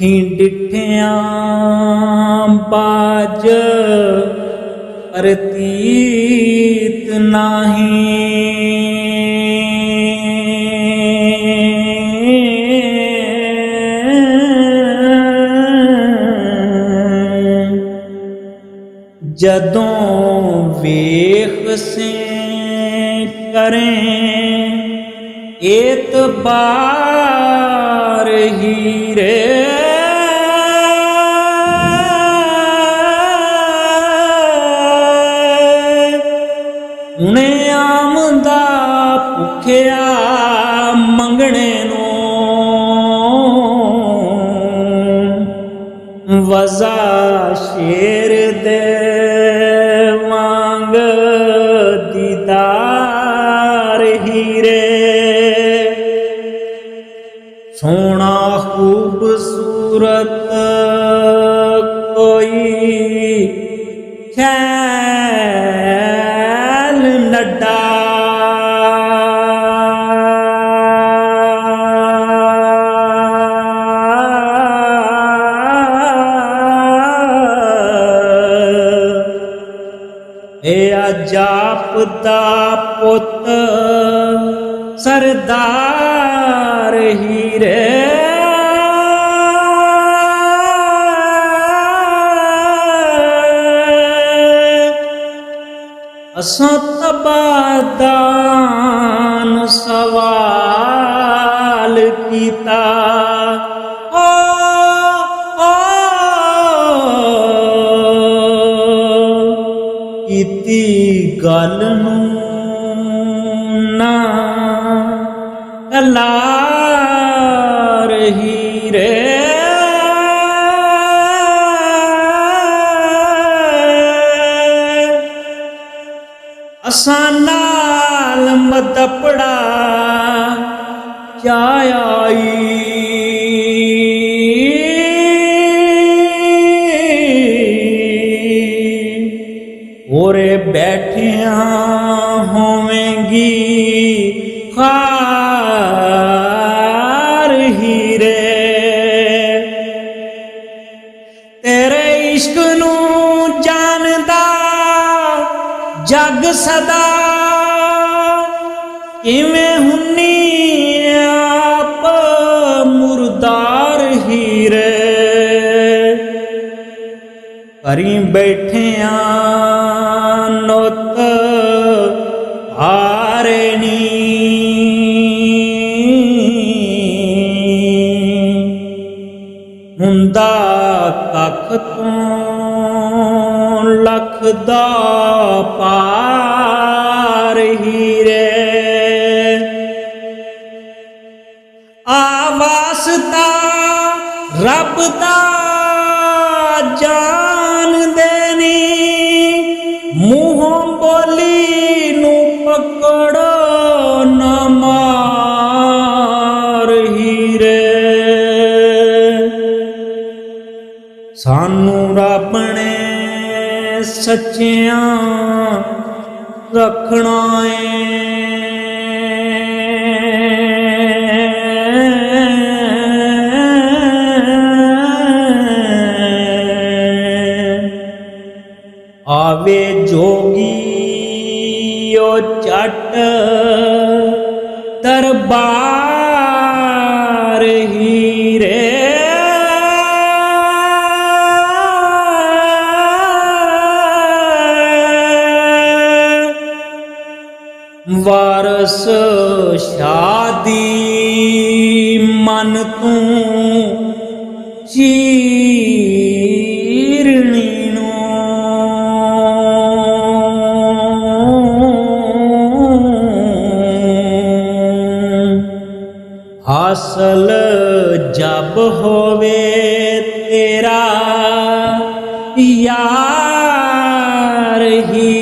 अखी डिठिया बाज प्रतीत नाही। जदों वेख से करें एतबार हीरे, उन्हें आमदा भुखिया मंगने नूं वज़ा शेर दे वांग दीदार हीरे। सोना खूबसूरत कोई ख्याल नड्डा, जापदा पुत सरदार हीरे। असां तबादान सवाल कीता, कीती गल नूं ना कलार हीरे। असां नाल मदपड़ा क्या आई, ओरे बैठिया होवेंगी खार हीरे। तेरे इश्क नूं जानदा जग सदा, किवें हुन्नी आप मुर्दार हीरे। करी बैठिया नोत हारे नी, हुंदा कख तों लख दा पार हीरे। आवासता रब दा जान देनी, मुँहों बोली नू पकड़ो न मार हीरे। सानू रब ने सच्चियां रखना है, आवे जोगी ओ चट दरबार हीरे। वारस शादी मन तू चीरनी हासिल जब होवे तेरा यार ही